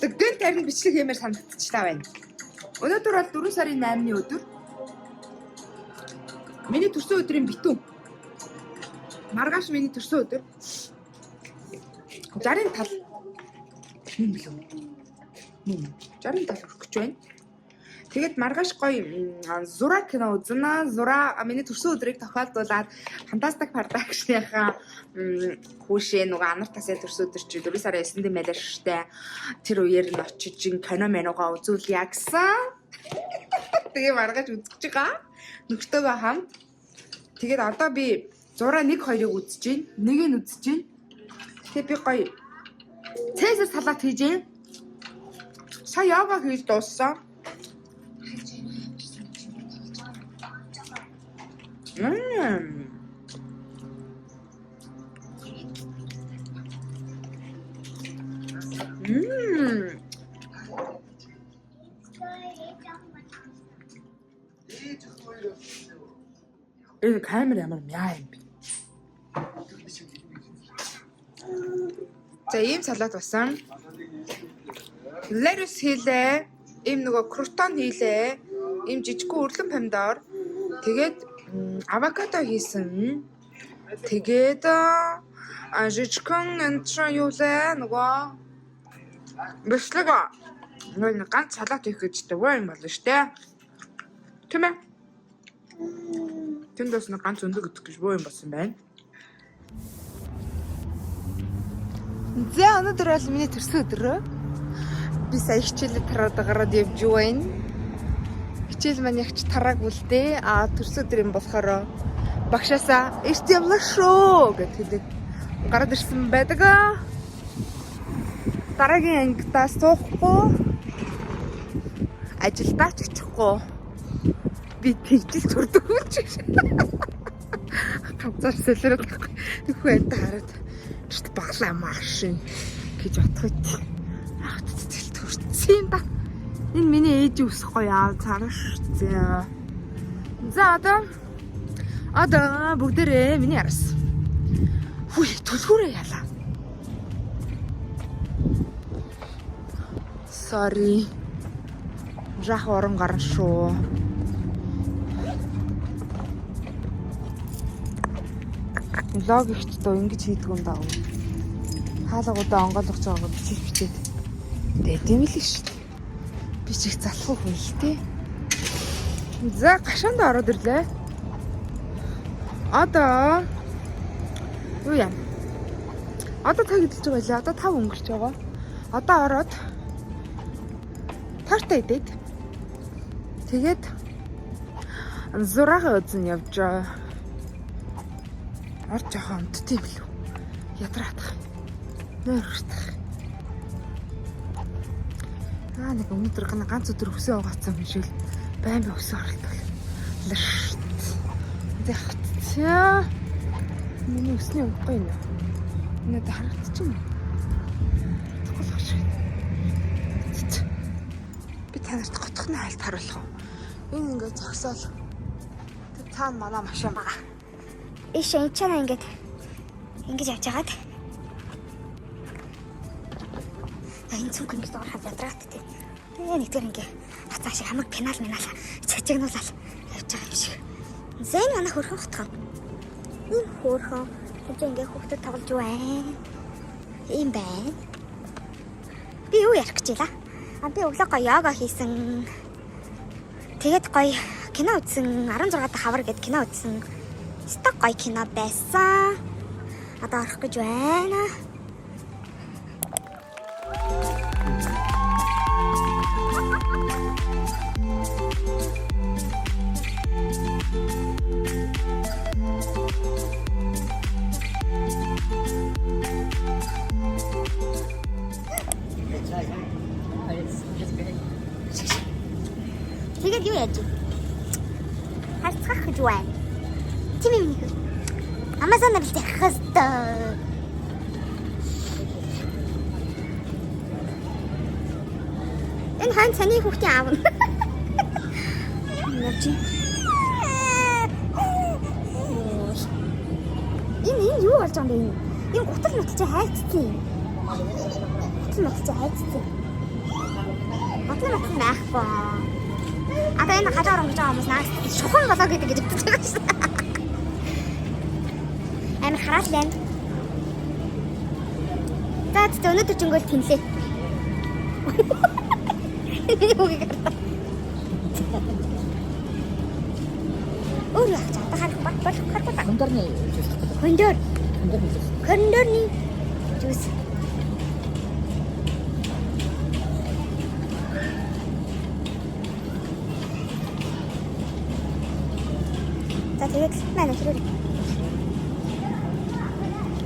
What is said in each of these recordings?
Гэн тарин бичлэг хэмээр санагдчихлаа байна. Өнөөдөр бол 4 сарын 8-ны өдөр. Миний төрсөн өдрийн битүүн. Маргааш миний төрсөн өдөр. 60-ын тал. Юм билүү? 60-ын тал өрөх гэж байна. Тэгээд маргааш гоё зураг кино үзнэ. Зураг миний төрсөн өдрийг тохиолдуулаад Fantastic Production-ийнхаа хүүшээ нөгөө анар тасаа төрсөн өдөр чи 4 сарын 9-нд мэлэр штэ. Тэр үеэр нь очиж кино менугаа үзүүлье гэсэн. Тэгээ маргааш үзэж байгаа. Нөхөртөөгөө хамт. Тэгээд одоо би зураг 1-2-ыг үзэж байна. Нэгийг нь үзэж байна. Тэгээд би гоё Цэзэр салат хийж байна. Сая яга хийж дууссан. Энэ камер ямар мяа юм бэ? За ийм салат басан. Лерус хийлээ. Ийм нөгөө крутон хийлээ. Ийм жижигхэн өрлөн помидор. Тэгээд авокадо хийсэн. Тэгээд жижигхэн энтрон юу лээ нөгөө бэшлэг. Нөгөө ганц салат хийх гэж дөрөв юм болно штэ. Тийм ээ. Тэндээс нэг ганц өндөг өгөх гэж боо юм болсон байна. За өнөөдөр бол миний төрсөн өдөр. Би сая хичээлээ тараад гараад явж байна. Хичээл маань ягч тарааг үлдээ. Төрсөн өдөр юм болохоор багшаасаа эрт явлаа шүү гэдэг гараад ирсэн байдаг. Дараагийн ангидаа суухгүй. Ажилдаа ч очихгүй. Би тэгжил төрдөг юм чи. Ганцаар сэлрээд нөхөө энэ хараад чит баглаа машин гэж бодхойд. Тэгэл төрсөн да. Энэ миний ээж үсэх гоё цараа шүү. За одоо бүгдээрээ миний араас. Хүй төлхөөрөө ялаа. Sorry. Жах орон гарна шүү. Лог ихч дөө ингэж хийдэг юм даа. Хаалгуудаа онгойлгож байгааг бичээд. Тэдэм л шүү. Би ч их залхуу хүн л тээ. За гашаанд ороод ирлээ. Одоо юу яа? Одоо цаг идэлж байгаа лээ. Одоо 5 өнгөрч байгаа. Одоо ороод тартаа идээд. Тэгээд зураг үзэн явж байгаа. Орж байгаа өмд тийм л үү? Ядраадах. Нөрхтөх. Нэг өнөдөр ганц өдөр өсөө угаацсан юм шиг байн өсөө оролдог. Лш. Зэгтээ. Миний өсний уухгүй юм. Надад харагдчих юм. Би танарт готхны хайлт харуулах уу? Энэ ингээд зогсоол. Тэг цаана манай машин байгаа. Ишээ чана ингэж явж байгаад. Энэ цүнх ингэж ороход ядраад тий. Тэгээ нэгдүгээр ингэ хацаа шиг хамаг пенал чичигнуулаад явж байгаа юм шиг. Зэн манай хөрхөн хотгоо. Энэ хөрхөн тэгж ингэ хүүхдэд тоглож байна. Ийм байна. Би юу ярих гэж байлаа? Би өглөө гоё йога хийсэн. Тэгээд гоё кино үзсэн. 16 дахь хавар гэд кино үзсэн. Сток гоё кино байсан. Одоо орох гэж байна. устгах гэж байна. Тийм юм нэг. Amazon-аар л тавих хэвээр. Энэ хаан цаны хүүхдийн аав нь. Яа чи? Энэ юу болж байгаа юм бэ? Энэ гутал нуталчаа хайцсан юм. Гутал нуталчаа хайцсан. Гутал нутал байхгүй. Одоо энэ хажаар өнгөж байгаа хүмүүс наас шухан болоо гэдэг гэж хэлдэг байгаа шүү. Амир хараал лээ. За өнөөдөр жингөл тэнлээ. Өөр яах вэ? Одоо харах болох. Кондорны жуус. Кондорны жуус. За тэгээд манай хэрэг.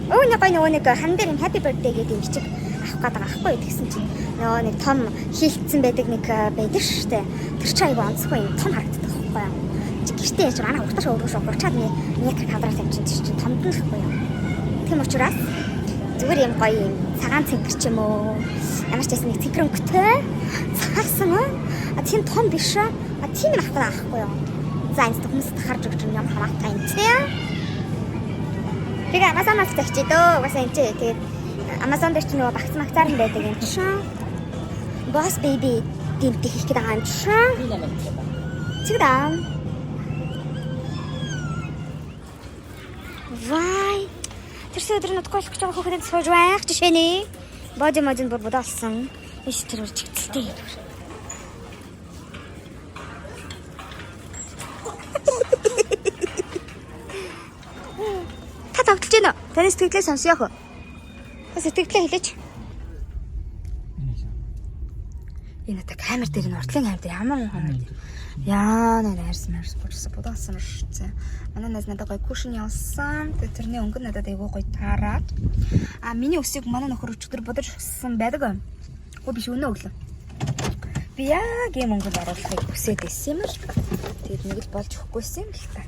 Нөгөө нэг хан дээр happy birthday гэдэг юм чиг авах гэдэг аахгүй гэсэн чинь нөгөө нэг том хийлцсэн байдаг нэг байдаг шүү дээ. Тэр чи аяга онцгүй юм том харагддаг байхгүй юу? Чи гэртээ яж манай урташ өөрөө шуурчаад нэг кадраа тавьчихсан чинь томд нь ахгүй юу? Тийм учраас зүгээр юм гоё юм цагаан цэнгэр ч юм уу ямар ч байсан нэг цэнгэрөнгөтэй цагаасан тийм том биш тийм нь авах байхгүй юу? За энэ хүмүүс харж өгч юм ямар хамаатай юм тий. Тэгээ Amazon-аас тавьчих дөө. Угаасаа энэ тэгээд Amazon дээр ч нөгөө багц магцаар нь байдаг юм чинь. Boss baby гэмт хийх гэдэг юм чинь. Чигдаа. Вай. Тэр өдөр надад гэж байгаа хүүхэд сууж байх жишээ нэ. Боди модын бүр бодолсон. Иш тэр чигтэлтэй. Тавталж байна. Танаас сэтгэлээ сонсоё. Сэтгэлээ хэлээч. Энэ та камер дээр нь уртлын камер дээр ямар хоног. Яа нэрс бүрсэн бодоолсон шүү. Манай надад гоё кушин явсан. Тэрний өнгө надад айгүй гоё таараад. Миний өсийг манай нөхөр өчигдөр бодож өгсөн байдаг. Гоо биш өнөө өглөө. Би яг юм өнгөнд оруулахыг хүсээд байсан юм л. Тэгээд нэг л болж өгөхгүйсэн юм л та.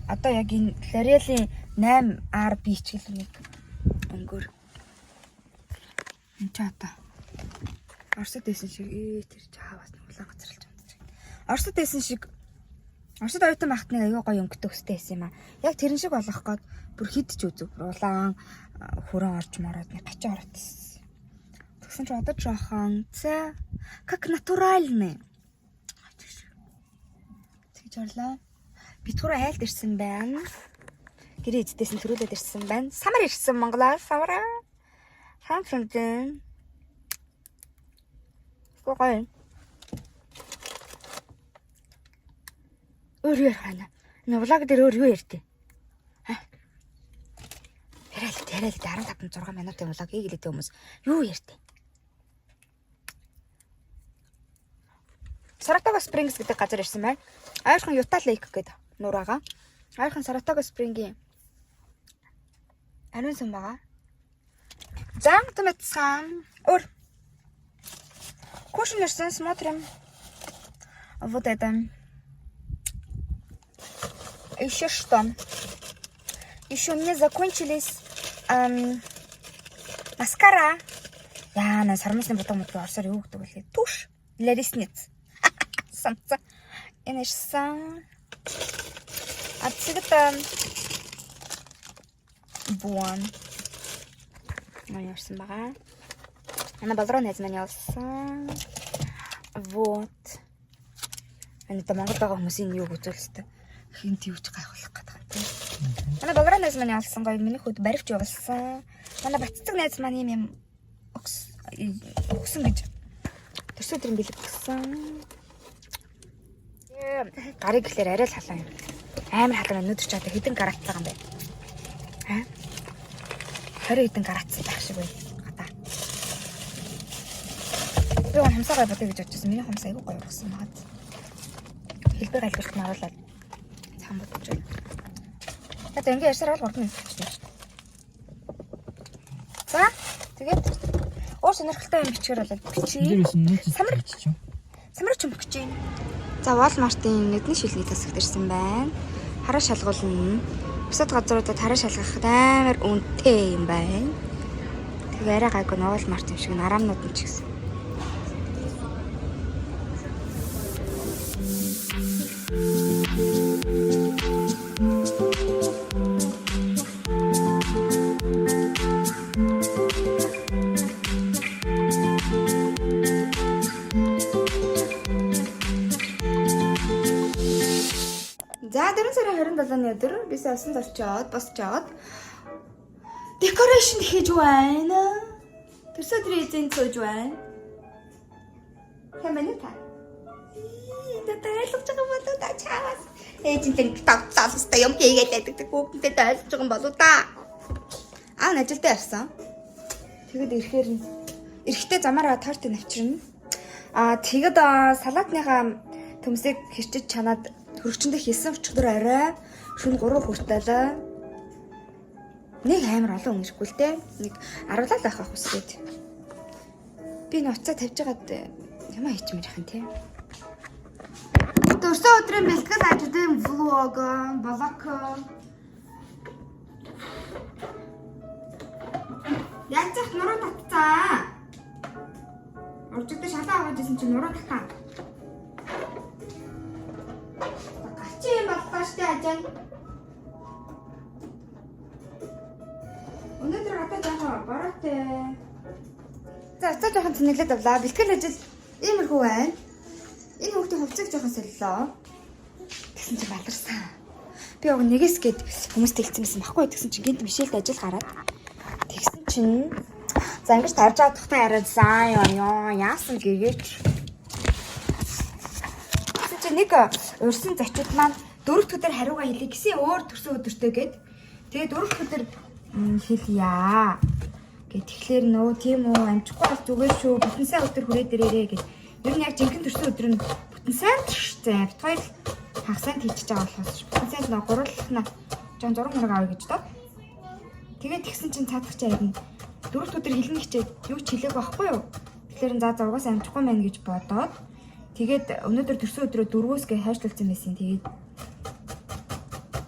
Одоо яг энэ L'Oreal-ийн 8R хичээл нэг өнгөөр энэ ч одоо Оросд байсан шиг тэр чааваас улаан газарлаж байна. Оросд байсан шиг Оросд оюутан байхад нэг аюу гоё өнгөтэй өстэй байсан юм аа. Яг тэрэн шиг болох гээд бүр хидч үзв. Улаан хүрэн орж мороод нэг гачаа ороод ирсэн. Тэгсэн чи одоо жоохон цаа как натуральный. Тэгж орлоо. Битгүүрээ хайлт ирсэн байна. Гэрээ эцэдсэн төрүүлээд ирсэн байна. Самар ирсэн Монголоос самараа. Хамфрэнтэн. Гой. Өөр яар хана. Энэ влог дээр өөр юу ярьдээ? Яриад 15-6 минутын влог хийгээд хүмүүс юу ярьдээ? Saratoga Springs гэдэг газар ирсэн байна. Ойрхон Utah Lake гэдэг нуур байгаа. Ойрхон Saratoga Spring-ийн ариун сан байгаа. За тэмэтсэн. Ор. Кушин ирсэн смотрим. Вот это. Еще что? Еще у меня закончились маскара. Я на совместно потом вот орсоор юу гэдэг вэ? Тушь для ресниц. Самца. Инешсан. Отсюда буан. Моёрсан байгаа. Она балрон изменялсан. Вот. Это Монгол байгаа хүмүүсийн юу үзүүлсэн. Хинт юуч гайхуулах гэдэг юм. Она балрон изменялсан гоё миний хүүд баривч явуулсан. Манай баццэг найз маань юм өгсөн гэж. Тэрсүү тэр бэлэг өгсөн. Гарыг гэхлээр арай л халаан юм. Амар халаан өнөдөр ч одоо хэдэн градус байгаа юм бэ? 20 хэдэн градус байх шиг байна. Гадаа. Би гоо хамсаа гой бодё гэж бодчихсон. Миний хамсаа айгүй гоё ургасан багт. Хэлбэр галбирт нь оруулаад цаан бодож байна. Тэгээд ингээ ярьсаар бол 3 минут болчихсон шүү дээ. За тэгээд өөр сонирхолтой юм бичгээр болоод бичиж. Самар Самар ч юм бичиж. За Walmart-ын эдний шилний тасагт ирсэн байна. Хараа шалгуулна. Бусад газруудад хараа шалгахад амар үнэтэй юм байна. Тэгээ арай гайгүй Walmart юм шиг нараамнууд нь ч гэсэн. За 4 сарын 27-ны өдөр би салсан зорчоод босч аваад декорэшн хийж байна. Тэрсээ тэр эзэн сууж байна. Хэмээн та. Энэ тайлж байгаа болоо та чаас. Эзэнтэй тавцаалстай юм хийгээд байдаг хүүхдэд тайлж байгаа болоо та. Аа ажилдаа явсан. Тэгэд эрэхтэй замаараа тортыг навчирна. Тэгэд салаатныхаа төмсийг хэрчиж чанаад хөрөгчөндөө хийсэн өчигдөр арай шөнө 3 хүртэл нэг амар олон өнгөрөхгүй л дээ. Нэг 10 лал авах хүсгээд. Би ноцоо тавьж байгаад ямаа хийчмээр яхан тий. Төрсөн өдрийн бэлтгэл ажлын влог балак. Яцах нуруу татцаа. Өчигдөр шалаа аваад исэн чинь нуруу татаа. Чи батлааштай ажаа. Өнөөдөр гадаа жаахан бороотой. За цаа жаахан цэнэглээд авлаа. Бэлтгэл ажил иймэрхүү байна. Энэ хүүхдийн хувцас жаахан солилоо. Тэгсэн чинь баларсан. Би яг нэгээс гээд хүмүүст хэлсэн байсан байхгүй. Тэгсэн чинь гинт Мишельд ажил гараад. Тэгсэн чинь за ингэж тарж авах тухтай яриадсан ёо яасан гэгээч. Нэг урьсан зочид маань 4 дахь өдөр хариугаа хэлье гэсэн өөр төрсөн өдөртөө гээд тэгээ 4 дахь өдөр хэлье гэд тэгэхээр нөө тийм үү амжихгүй бол зүгээр шүү бүтэн сайн өдөр хүрээд ирээрээ гэд ер нь яг жинхэнэ төрсөн өдөр нь бүтэн сайн зэ бит хоёр хагас сайн хийчихэж байгаа болохоос бүтэн сайн нөө гурлах нь жон зураг мөрөг авъя гэж доо тэгээд тэгсэн чинь цаадах чаяг нь 4 дахь өдөр хэлнэ хичээд юу ч хэлээг байхгүй юу тэгэхээр за зургаас амжихгүй мэн гэж бодоод тэгээд өнөөдөр төрсөн өдрөө 4-өөс гээ хайшлуулсан байсан. Тэгээд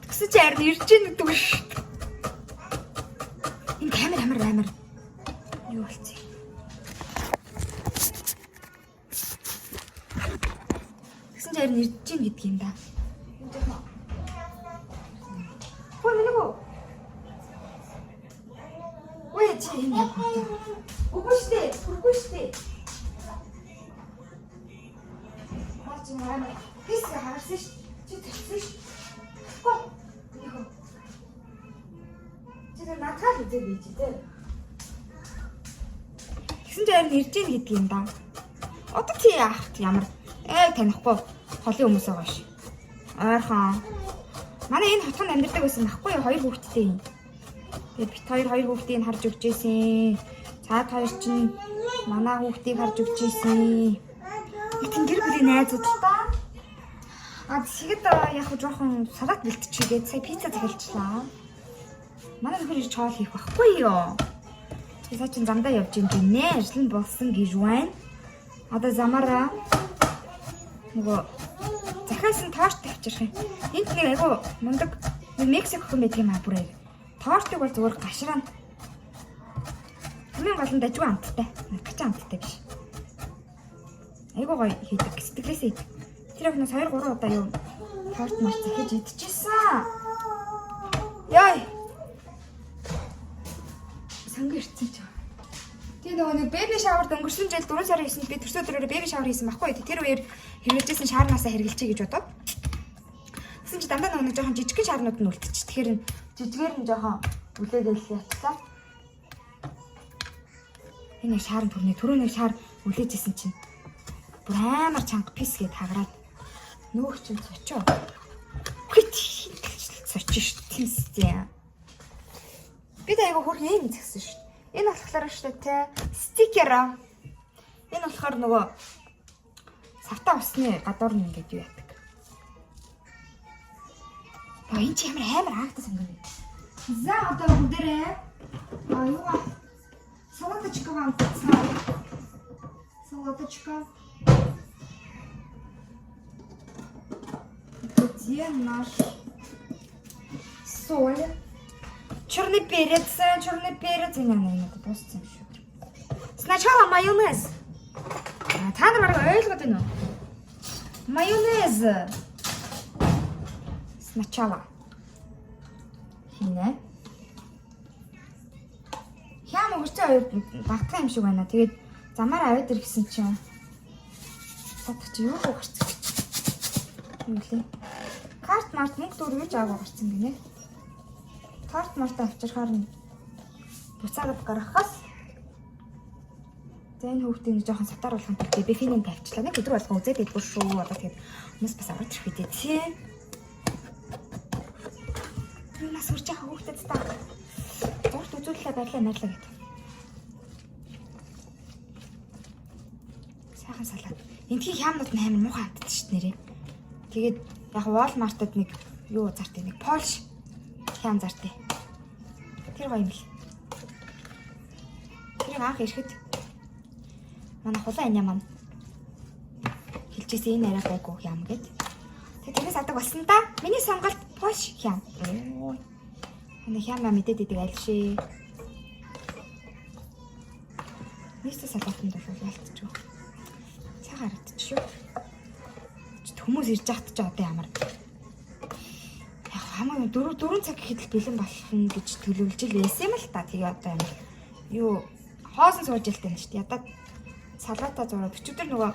тэгсэн чи харин ирж ийн гэдэг шүү. Энэ камер амар юу болчих. Тэгсэн чи харин ирж ийн гэдэг юм да. Хөө нэг үү? Ой чи энэ яг үү? Үгүй штэ. Пис харсан ш. Чи тэгсэн ш. Хөө. Чи надад үзээ бий чи дээ. Тэгсэн чинь харин ирж ийн гэдэг юм да. Одоо чи яах ямар танихгүй холын хүмүүс байгаа ш. Ойрхон. Манай энэ хотгонд амьдардаг байсан байхгүй юу? 2 хүүхэдтэй юм. Тэгээд бит хоёр хүүхдийг харж өгч ийсэн. Цаад хоёр чинь манай хүүхдийг харж өгч ийсэн. Тэнгэр бүрийн найзууд л та. Тэгэхэд яг жоохон салат бэлтчихгээд сая пицца захиалчлаа. Манай нөхөр ирж хоол хийх байхгүй юу? Тэгээ цаа чин замдаа явж юм гинэ. Ажил нь болсон гэж байна. Одоо замаараа нөгөө захиалсан торт тавьчих юм. Энд нэг айгу мундаг Мексик хүн байдаг юм аа бүрээ. Тортыг бол зүгээр гашраа. Хамгийн гол нь дажгүй амттай. Кача амттай биш. Айгу гоё хийдэг. Сэтгэлээсээ хийдэг. Тэр охноос 2-3 удаа юу торт марц хийж идчихсэн. Яй. Санга ирсэн ч. Тэгээ нөгөө нэг бэби шавард өнгөрсөн жил 4 сарын 9-нд би төрсөн өдрөөр бэби шавар хийсэн байхгүй. Тэр үеэр хэрэгжсэн шаарнаасаа хэрэгжилчээ гэж бодоод. Тэгсэн чи дандаа нөгөө жоохон жижигхэн шаарнууд нь үлдчих. Тэгэхээр жижигээр нь жоохон үлээгээл ятсан. Энэ шаар түрүүний шаар үлээжсэн чинь бүр амар чанга пис гээд хагараад нөөх чинь цочоо. Хит цочоо шүү дээ. Би айгу хөрх юм згсэн шүү. Энэ болохоор шүү дээ стикер. Энэ болохоор нөгөө савта усны гадуур нь ингээд юу яадаг. Энэ ч амар хаагдсан санагдав. За одоо бүгдээрээ юугаа салаточка вам салаточка. Где наш соль? Черный перец. Это просто сначала майонез. Та нар ойлгоод байна уу? Майонез. Сначала. Хийнэ. Хям өгч багтаа юм шиг байна. Тэгээд замаар аваад ирсэн чинь садч юу гарч. Юм лээ. Карт март мөнгө төр юу жаагаа гарсан гинэ. Карт март авчирхаар нь буцаагаад гаргахаас за энэ хүүхдийн жоохон сатаар болох юм би бифинг тавьчлаа. Нэг өдөр болгон үзээд идэх шүү. Одоо тэгээд хүмүүс бас орж ирэх үедээ тий. Тэр нас үрж яхаа хүүхдэд та. Зурд үзүүлэлээ байрлаа гэдэг. Сайхан салаад. Энтхийн хямнууд нь амар муухай ханддаг шүү дээ нэрээ. Тэгээд яг Walmart-д нэг юу зартыг нэг Polish хям зартыг. Тэр гоё юм л. Тэр анх ирэхэд манай хулаа анья маань хэлжсэн энэ арай гайгүй хям гэд. Тэрээс адаг болсон да. Миний сонголт Polish хям. Энэ хямаа мэдээд идэг альшээ. Нийт салаатанд бол ялтчихв. Цагаар идчихв. Хүмүүс ирж яхад ч одоо ямар яг хамаа 4 цаг гэхэд л бэлэн болно гэж төлөвлөж л байсан юм л та. Тэгээ одоо ямар юу хоосон сууж ялтай нь шүү дээ. Ядаад салаата зураад өчигдөр нөгөө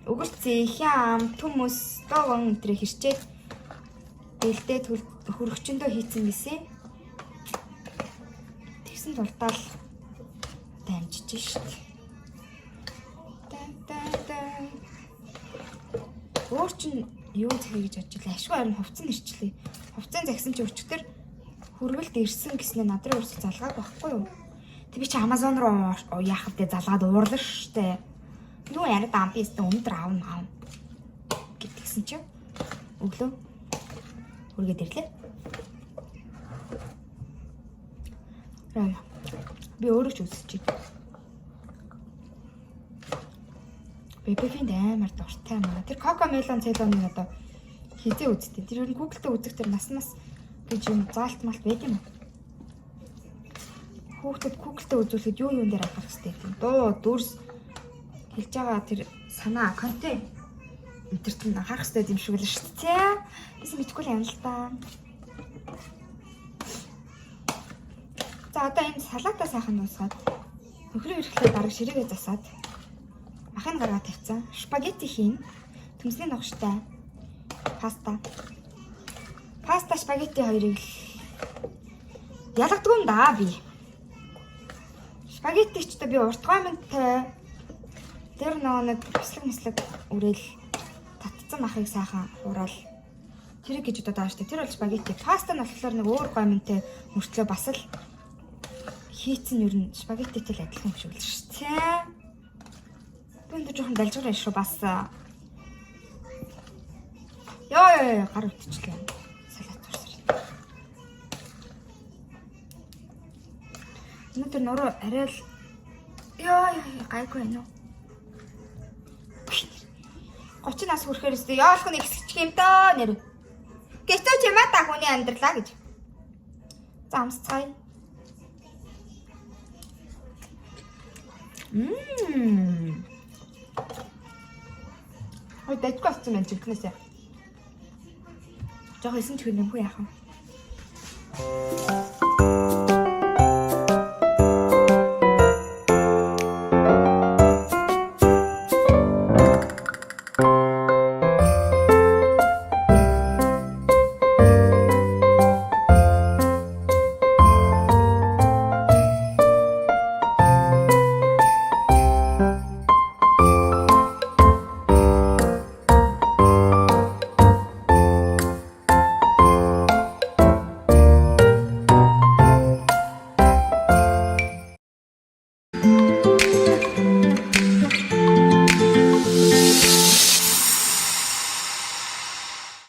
өгөрцөө хям төмөс доогон өдрөө хэрчээд бэлдээ хөрөгчөндөө хийцэн гэсэн. Тэгсэн тулдаал одоо амжиж шүү дээ. Өөр чинь юу захий гэж бодож илээ. Ашгүй харин хувцсан ирчлээ. Хувцсан загсан чи өчтөр хөргөлд ирсэн гэснээр надрын өрсөд залгааг байхгүй юу? Тэг би чи Amazon руу яах вэ? Залгаад уурлаа штэ. Юу яриад ампист өндөр аав гэтгсэн чи өглөө хөргээд ирлээ. Би өөрөө ч үзчихье. Бэбэфинд амар дуртай юм аа. Тэр Cocomelon цэлоны одоо хизээ үзтээ. Тэр ер нь Google-д үзэх тэр нас гэж юм заалт малт байд юм уу? Хүүхдэд Google-д үзүүлэхэд юу дээр анхаарах хэрэгтэй юм. Дуу, дүрс хэлж байгаа тэр санаа, контент интернет нь анхаарах хэрэгтэй юм шиг л шүү дээ. Бис мэдгүй л юм л та. За одоо энэ салаатаа сайхан дуусгаад нөхрөө ирэхлээр бараг ширээгээ засаад махын гаргаа тавьсан. Спагетти хийн. Төмсний ногштой. Паста. Паста, спагетти хоёрыг ялгадаг юм да би. Спагетти ч би урт гомонтой. Тэр нэг бяцлаг үрээл татцсан махыг сайхан ураал. Тэр гэж удаа дааш. Тэр бол спагетти. Паста нь болохоор нэг өөр гомонтой мөртлөө бас л хийцэн ер нь спагеттитэй л адилхан юм шиг л шүү дээ. Энд жоохон далжгаар шүү бас. Яа гар утчихлаа. Салаат турсаар. Өнөөдөр нуруу арай л яа гайгүй байна уу? 30 нас хүрэхээр өстө яалах нэг хэсчих юм даа нэр. Гэвч ч юм а та хүний амьдралаа гэж. Замсцай. Ой дэжгүй болсон байна чигтнээсээ. Жохоо исэн ч хэр нэмгүй яах вэ?